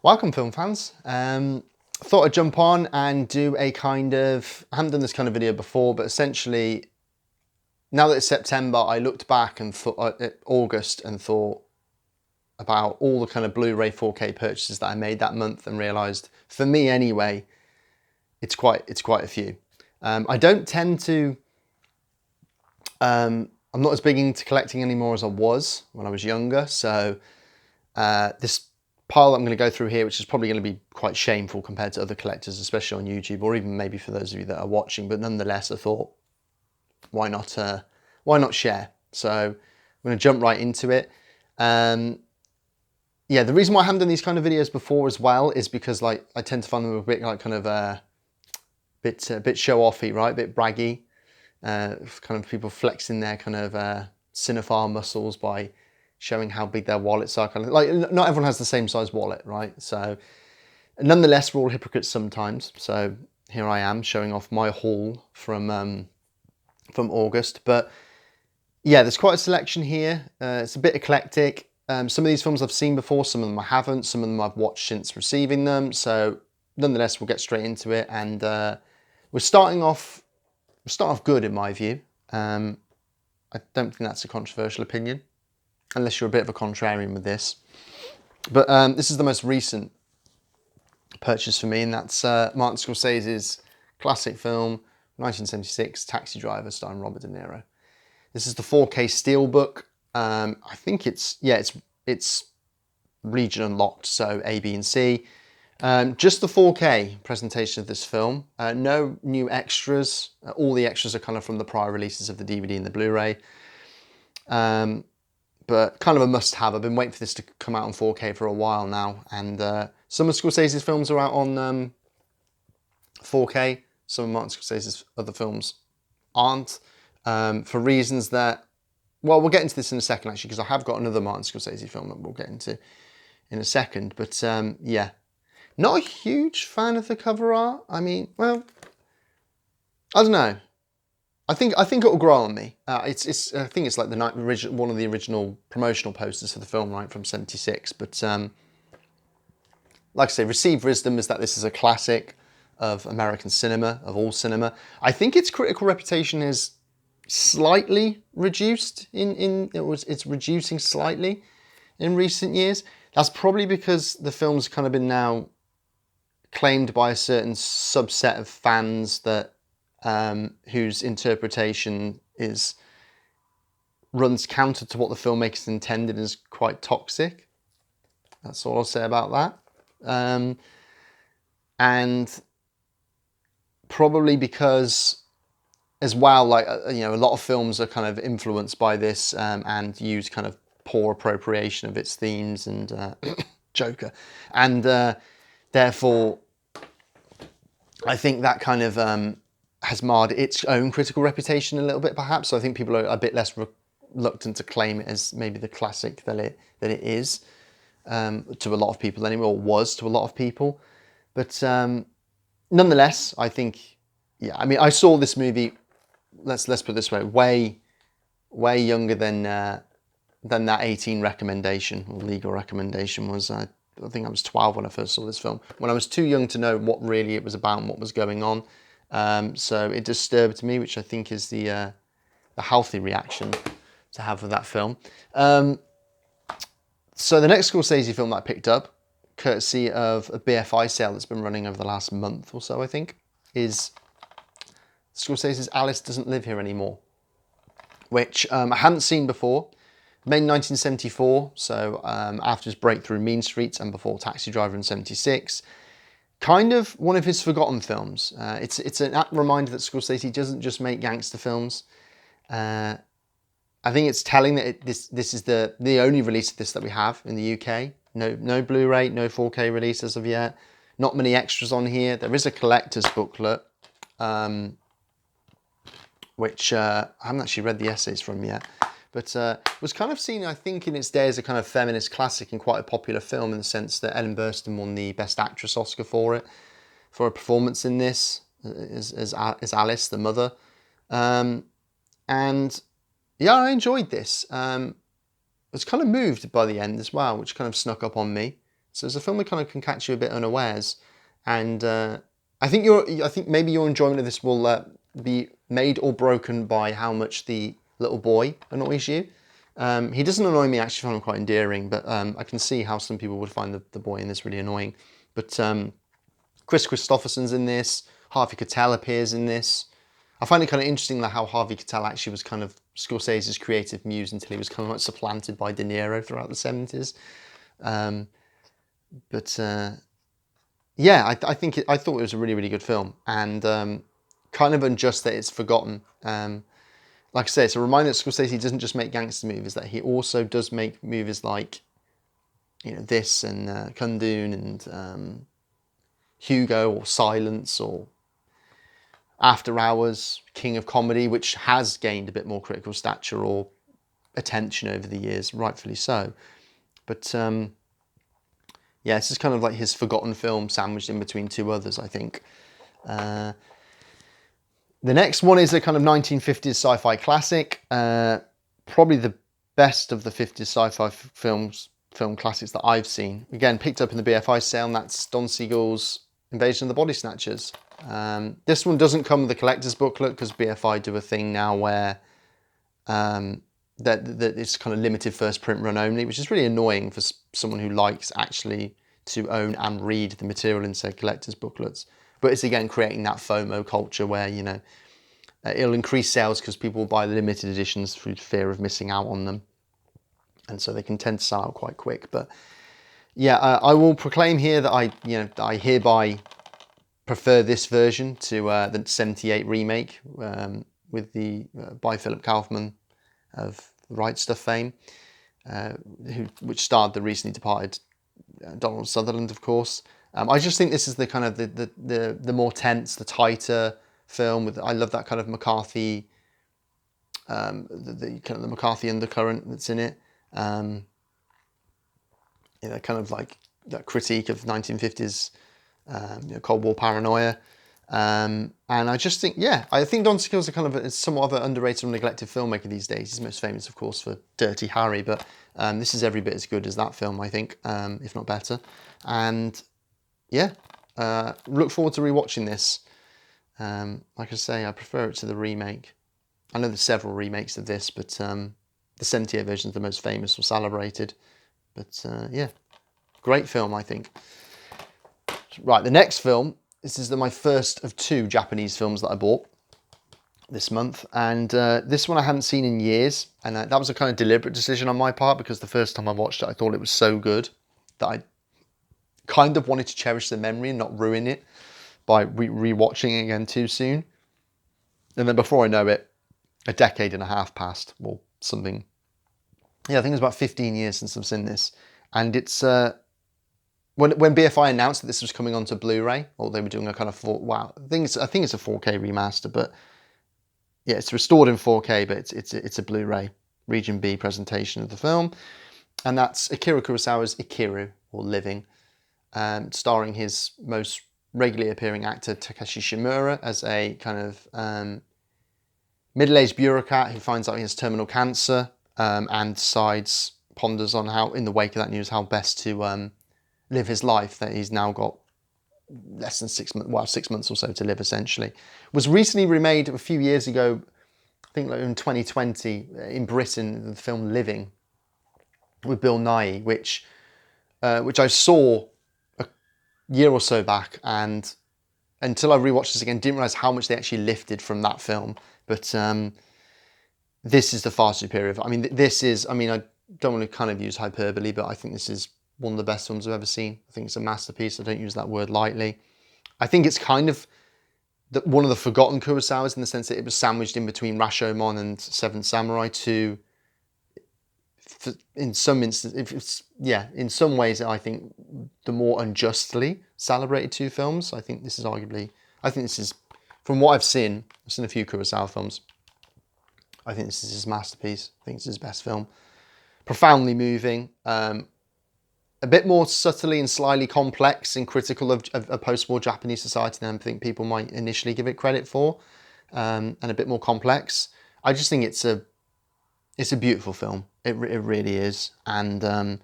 Welcome, film fans. Thought I'd jump on and do a kind of, I haven't done this kind of video before, but essentially, now that it's September, I looked back and thought at August and thought about all the kind of Blu-ray 4K purchases that I made that month and realised, for me anyway, it's quite a few. I don't tend to, I'm not as big into collecting anymore as I was when I was younger, so this pile that I'm going to go through here, which is probably going to be quite shameful compared to other collectors, especially on YouTube, or even maybe for those of you that are watching, but nonetheless, I thought, why not share? So I'm going to jump right into it. Yeah, the reason why I haven't done these kind of videos before as well is because I tend to find them a bit like kind of a bit show-offy, right? A bit braggy, kind of people flexing their kind of cinephile muscles by showing how big their wallets are. Kind of like, not everyone has the same size wallet, right? So nonetheless, we're all hypocrites sometimes. So here I am showing off my haul from August. But yeah, there's quite a selection here. It's a bit eclectic. Some of these films I've seen before, some of them I haven't, some of them I've watched since receiving them. So nonetheless, we'll get straight into it. And we're starting off good in my view. I don't think that's a controversial opinion, unless you're a bit of a contrarian with this. But this is the most recent purchase for me, and that's Martin Scorsese's classic film, 1976, Taxi Driver, starring Robert De Niro. This is the 4K Steelbook. I think it's region unlocked, so A, B, and C. Just the 4K presentation of this film. No new extras. All the extras are kind of from the prior releases of the DVD and the Blu-ray. But kind of a must-have. I've been waiting for this to come out on 4K for a while now, and some of Scorsese's films are out on 4K. Some of Martin Scorsese's other films aren't, for reasons that, well, we'll get into this in a second actually, because I have got another Martin Scorsese film that we'll get into in a second. But yeah, not a huge fan of the cover art. I mean, well, I don't know. I think it will grow on me. I think it's like one of the original promotional posters for the film, right, from '76. But like I say, received wisdom is that this is a classic of American cinema, of all cinema. I think its critical reputation is slightly reduced. It's reducing slightly in recent years. That's probably because the film's kind of been now claimed by a certain subset of fans that. Whose interpretation runs counter to what the filmmakers intended, is quite toxic. That's all I'll say about that. And probably because, as well, like a lot of films are kind of influenced by this and use kind of poor appropriation of its themes and Joker, and therefore, I think that kind of has marred its own critical reputation a little bit, perhaps. So I think people are a bit less reluctant to claim it as maybe the classic that it is to a lot of people anyway, or was to a lot of people. But nonetheless, I think, yeah. I mean, I saw this movie. Let's put it this way, way younger than that 18 recommendation or legal recommendation was. I think I was 12 when I first saw this film. When I was too young to know what really it was about and what was going on. So it disturbed me, which I think is the healthy reaction to have with that film. So the next Scorsese film that I picked up, courtesy of a BFI sale that's been running over the last month or so, I think, is Scorsese's Alice Doesn't Live Here Anymore, which I hadn't seen before. Made in 1974, so after his breakthrough Mean Streets and before Taxi Driver in '76. Kind of one of his forgotten films. It's an apt reminder that Scorsese doesn't just make gangster films. I think it's telling that this is the only release of this that we have in the UK. No Blu-ray, no 4K release as of yet. Not many extras on here. There is a collector's booklet, which I haven't actually read the essays from yet. But was kind of seen, I think, in its day as a kind of feminist classic and quite a popular film, in the sense that Ellen Burstyn won the Best Actress Oscar for it, for a performance in this as Alice, the mother. And yeah, I enjoyed this. I was kind of moved by the end as well, which kind of snuck up on me. So it's a film that kind of can catch you a bit unawares, and I think maybe your enjoyment of this will be made or broken by how much the little boy annoys you. He doesn't annoy me, actually. I find him quite endearing, but I can see how some people would find the boy in this really annoying. But Chris Christopherson's in this. Harvey Keitel appears in this. I find it kind of interesting that how Harvey Keitel actually was kind of Scorsese's creative muse until he was kind of like supplanted by De Niro throughout the 70s. Yeah, I thought it was a really, really good film, and kind of unjust that it's forgotten. Like I say, it's a reminder that Scorsese doesn't just make gangster movies; that he also does make movies like, this and Kundun and Hugo or Silence or After Hours, King of Comedy, which has gained a bit more critical stature or attention over the years, rightfully so. But yeah, this is kind of like his forgotten film sandwiched in between two others, I think. The next one is a kind of 1950s sci-fi classic, probably the best of the 50s sci-fi film classics that I've seen. Again, picked up in the BFI sale, and that's Don Siegel's Invasion of the Body Snatchers. This one doesn't come with the collector's booklet because BFI do a thing now where that it's kind of limited first print run only, which is really annoying for someone who likes actually to own and read the material in said collector's booklets. But it's again creating that FOMO culture where, it'll increase sales because people will buy limited editions through fear of missing out on them. And so they can tend to sell out quite quick. But yeah, I will proclaim here that I hereby prefer this version to the 78 remake with the by Philip Kaufman of Right Stuff fame, which starred the recently departed Donald Sutherland, of course. I just think this is the kind of the more tense, the tighter film. I love that kind of McCarthy, the kind of the McCarthy undercurrent that's in it. Kind of like that critique of 1950s Cold War paranoia. And I just think, I think Don Siegel's is somewhat of an underrated and neglected filmmaker these days. He's most famous, of course, for Dirty Harry, but this is every bit as good as that film, I think, if not better. And look forward to rewatching this. Like I say, I prefer it to the remake. I know there's several remakes of this, but the 78 version is the most famous or celebrated. But great film, I think. Right, the next film. This is my first of two Japanese films that I bought this month. And this one I hadn't seen in years. And that was a kind of deliberate decision on my part because the first time I watched it, I thought it was so good that I kind of wanted to cherish the memory and not ruin it by rewatching it again too soon. And then before I know it, a decade and a half passed or something. Yeah, I think it was about 15 years since I've seen this. And it's... When BFI announced that this was coming onto Blu-ray, or they were doing a kind of I think it's a 4K remaster, but yeah, it's restored in 4K, but it's a Blu-ray Region B presentation of the film, and that's Akira Kurosawa's Ikiru, or Living, starring his most regularly appearing actor Takeshi Shimura as a kind of middle-aged bureaucrat who finds out he has terminal cancer and ponders on how, in the wake of that news, how best to live his life, that he's now got less than 6 months, 6 months or so to live, essentially. Was recently remade a few years ago, I think like in 2020, in Britain, the film Living, with Bill Nighy, which I saw a year or so back, and until I rewatched this again, didn't realise how much they actually lifted from that film. But this is the far superior. I don't want to kind of use hyperbole, but I think this is one of the best films I've ever seen. I think it's a masterpiece. I don't use that word lightly. I think it's kind of one of the forgotten Kurosawas in the sense that it was sandwiched in between Rashomon and Seventh Samurai in some instances, in some ways, I think the more unjustly celebrated two films. I think this is, from what I've seen a few Kurosawa films, I think this is his masterpiece. I think it's his best film. Profoundly moving, a bit more subtly and slyly complex and critical of post-war Japanese society than I think people might initially give it credit for, and a bit more complex. I just think it's a beautiful film. It really is, and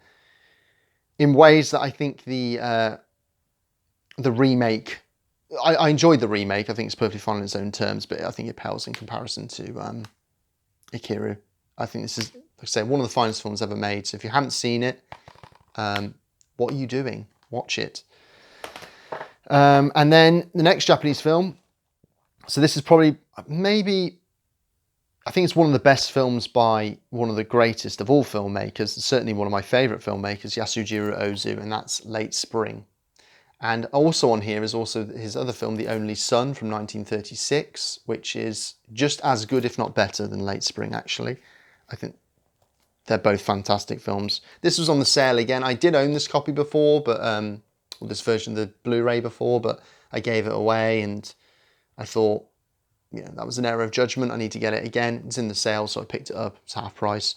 in ways that I think the remake, I enjoyed the remake. I think it's perfectly fine on its own terms, but I think it pales in comparison to Ikiru. I think this is, like I say, one of the finest films ever made. So if you haven't seen it, what are you doing? Watch it. And then the next Japanese film. So this is probably, maybe, I think it's one of the best films by one of the greatest of all filmmakers. Certainly one of my favourite filmmakers, Yasujiro Ozu, and that's Late Spring. And also on here is also his other film, The Only Son, from 1936, which is just as good, if not better, than Late Spring, actually. I think they're both fantastic films. This was on the sale again. I did own this copy before, but or this version of the Blu-ray before, but I gave it away, and I thought, yeah, that was an error of judgment. I need to get it again. It's in the sale, so I picked it up. It's half price.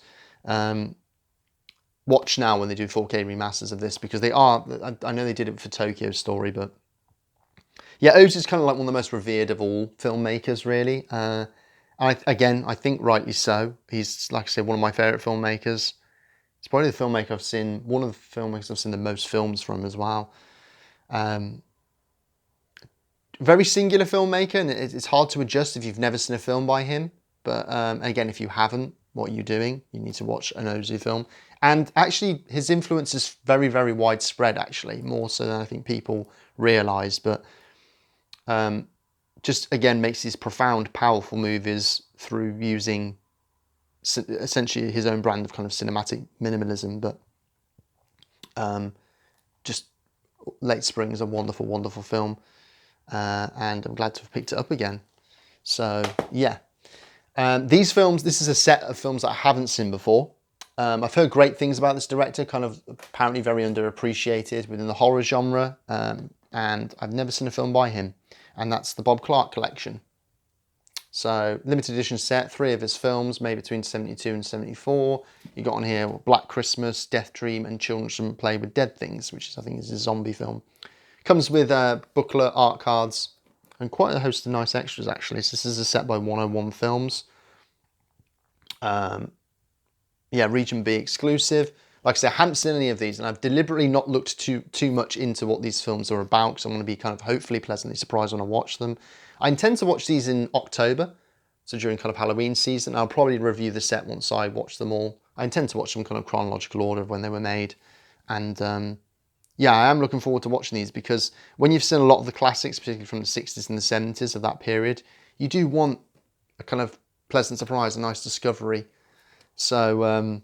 Watch now when they do 4K remasters of this, because they are, I know they did it for Tokyo Story, but yeah, Ozu's kind of like one of the most revered of all filmmakers, really. I think rightly so. He's, like I said, one of my favourite filmmakers. It's probably the filmmaker I've seen, one of the filmmakers I've seen the most films from as well. Very singular filmmaker, and it's hard to adjust if you've never seen a film by him. But again, if you haven't, what are you doing? You need to watch an Ozu film. And actually, his influence is very, very widespread, actually, more so than I think people realise. But just, again, makes these profound, powerful movies through using essentially his own brand of kind of cinematic minimalism. But just Late Spring is a wonderful, wonderful film. And I'm glad to have picked it up again. So, yeah. These films, this is a set of films that I haven't seen before. I've heard great things about this director, kind of apparently very underappreciated within the horror genre, and I've never seen a film by him, and that's the Bob Clark Collection. So, limited edition set, 3 of his films, made between 72 and 74. You got on here Black Christmas, Death Dream, and Children Shouldn't Play with Dead Things, which is, I think, is a zombie film. Comes with booklet, art cards, and quite a host of nice extras, actually. So this is a set by 101 Films. Yeah, Region B exclusive. Like I said, I haven't seen any of these, and I've deliberately not looked too much into what these films are about, because I'm going to be kind of hopefully pleasantly surprised when I watch them. I intend to watch these in October, so during kind of Halloween season. I'll probably review the set once I watch them all. I intend to watch them kind of chronological order of when they were made, and yeah, I am looking forward to watching these, because when you've seen a lot of the classics, particularly from the 60s and the 70s of that period, you do want a kind of pleasant surprise, a nice discovery. So,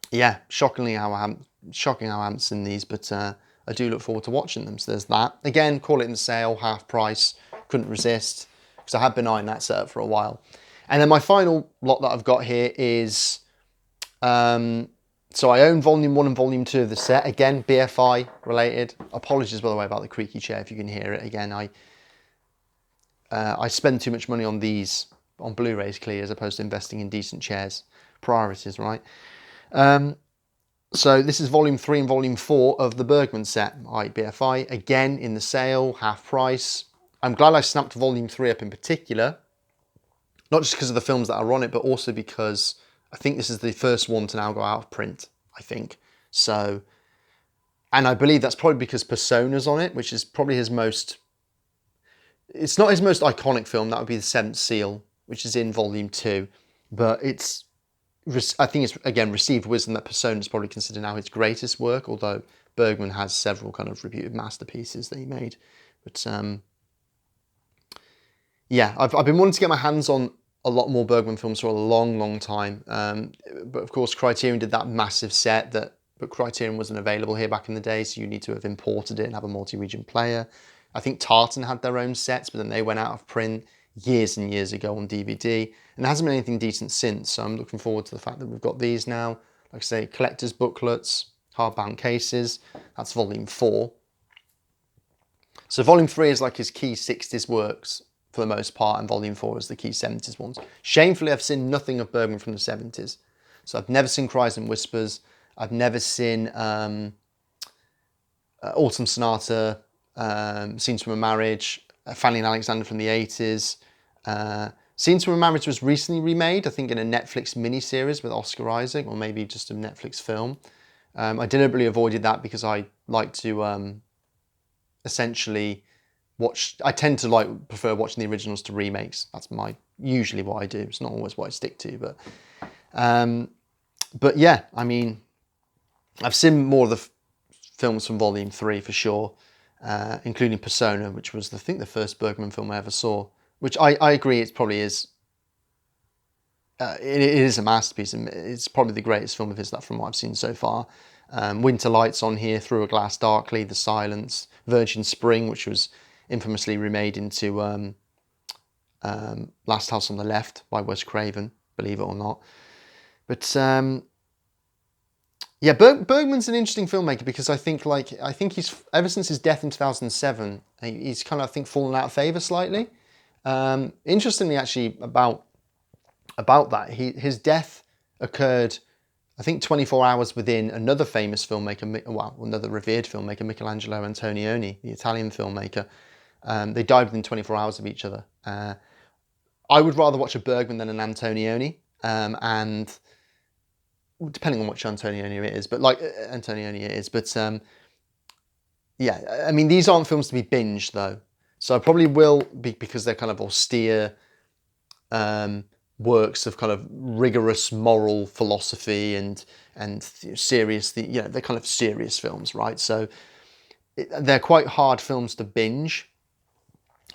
yeah, shocking how I haven't seen these, but I do look forward to watching them. So there's that. Again, call it in the sale, half price. Couldn't resist, because I have been eyeing that setup for a while. And then my final lot that I've got here is... so I own Volume 1 and Volume 2 of the set. Again, BFI related. Apologies, by the way, about the creaky chair, if you can hear it. Again, I spend too much money on these, on Blu-rays, clearly, as opposed to investing in decent chairs. Priorities, right? So this is Volume 3 and Volume 4 of the Bergman set, BFI. Again, in the sale, half price. I'm glad I snapped Volume 3 up in particular. Not just because of the films that are on it, but also because I think this is the first one to now go out of print, I think. So, and I believe that's probably because Persona's on it, which is probably his most... It's not his most iconic film. That would be The Seventh Seal, which is in Volume 2. But it's... I think it's, again, received wisdom that Persona is probably considered now his greatest work, although Bergman has several kind of reputed masterpieces that he made. But, yeah, I've been wanting to get my hands on a lot more Bergman films for a long, long time. But of course, Criterion did that massive set, but Criterion wasn't available here back in the day, so you need to have imported it and have a multi-region player. I think Tartan had their own sets, but then they went out of print years and years ago on DVD, and there hasn't been anything decent since, so I'm looking forward to the fact that we've got these now. Like I say, collector's booklets, hardbound cases. That's Volume 4. So Volume 3 is like his key 60s works, for the most part, and Volume 4 is the key 70s ones. Shamefully, I've seen nothing of Bergman from the 70s. So I've never seen Cries and Whispers. I've never seen Autumn Sonata, Scenes from a Marriage, Fanny and Alexander from the 80s. Scenes from a Marriage was recently remade, I think in a Netflix miniseries with Oscar Isaac, or maybe just a Netflix film. I deliberately avoided that because I like to essentially watch. I tend to prefer watching the originals to remakes. That's usually what I do. It's not always what I stick to, but yeah, I mean, I've seen more of the films from Volume 3 for sure, including Persona, which was I think the first Bergman film I ever saw. Which I agree, it probably is. It is a masterpiece, and it's probably the greatest film of his from what I've seen so far. Winter Lights on here, Through a Glass Darkly, The Silence, Virgin Spring, which was infamously remade into Last House on the Left by Wes Craven, believe it or not. But yeah, Bergman's an interesting filmmaker because I think he's, ever since his death in 2007, he's kind of, I think, fallen out of favour slightly. Interestingly, actually, about that, his death occurred, I think, 24 hours within another famous filmmaker, well, another revered filmmaker, Michelangelo Antonioni, the Italian filmmaker. They died within 24 hours of each other. I would rather watch a Bergman than an Antonioni, and depending on which Antonioni it is, but yeah, I mean, these aren't films to be binged though, so I probably will be, because they're kind of austere works of kind of rigorous moral philosophy and serious, they're kind of serious films, right? So they're quite hard films to binge.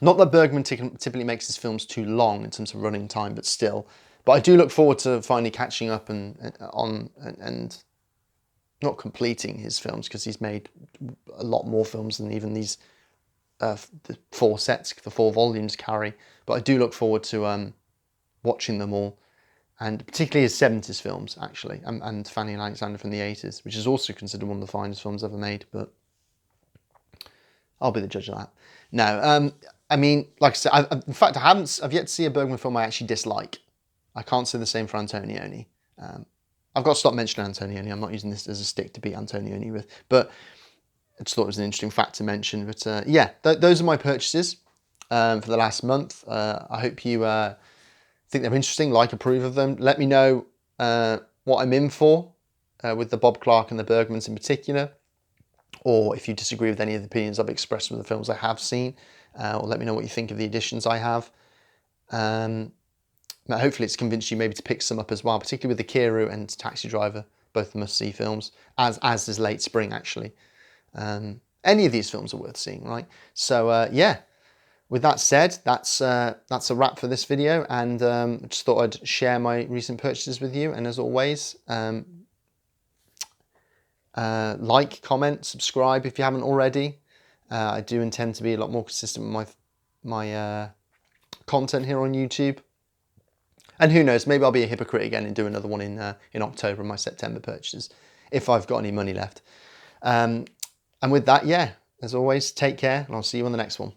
Not that Bergman typically makes his films too long in terms of running time, but still. But I do look forward to finally catching up and not completing his films, because he's made a lot more films than even these the 4 volumes carry. But I do look forward to watching them all, and particularly his 70s films, actually, and Fanny and Alexander from the 80s, which is also considered one of the finest films ever made. But I'll be the judge of that. No, I mean, like I said, in fact, I've yet to see a Bergman film I actually dislike. I can't say the same for Antonioni. I've got to stop mentioning Antonioni. I'm not using this as a stick to beat Antonioni with, but I just thought it was an interesting fact to mention. But yeah, those are my purchases for the last month. I hope you think they're interesting, approve of them. Let me know what I'm in for with the Bob Clark and the Bergmans in particular, or if you disagree with any of the opinions I've expressed with the films I have seen, or let me know what you think of the editions I have. Hopefully it's convinced you maybe to pick some up as well, particularly with the Kiru and Taxi Driver, both must-see films, as is Late Spring, actually. Any of these films are worth seeing, right? So yeah, with that said, that's a wrap for this video, and just thought I'd share my recent purchases with you. And as always, like, comment, subscribe if you haven't already. I do intend to be a lot more consistent with my content here on YouTube. And who knows, maybe I'll be a hypocrite again and do another one in October, my September purchases, if I've got any money left. And with that, yeah, as always, take care, and I'll see you on the next one.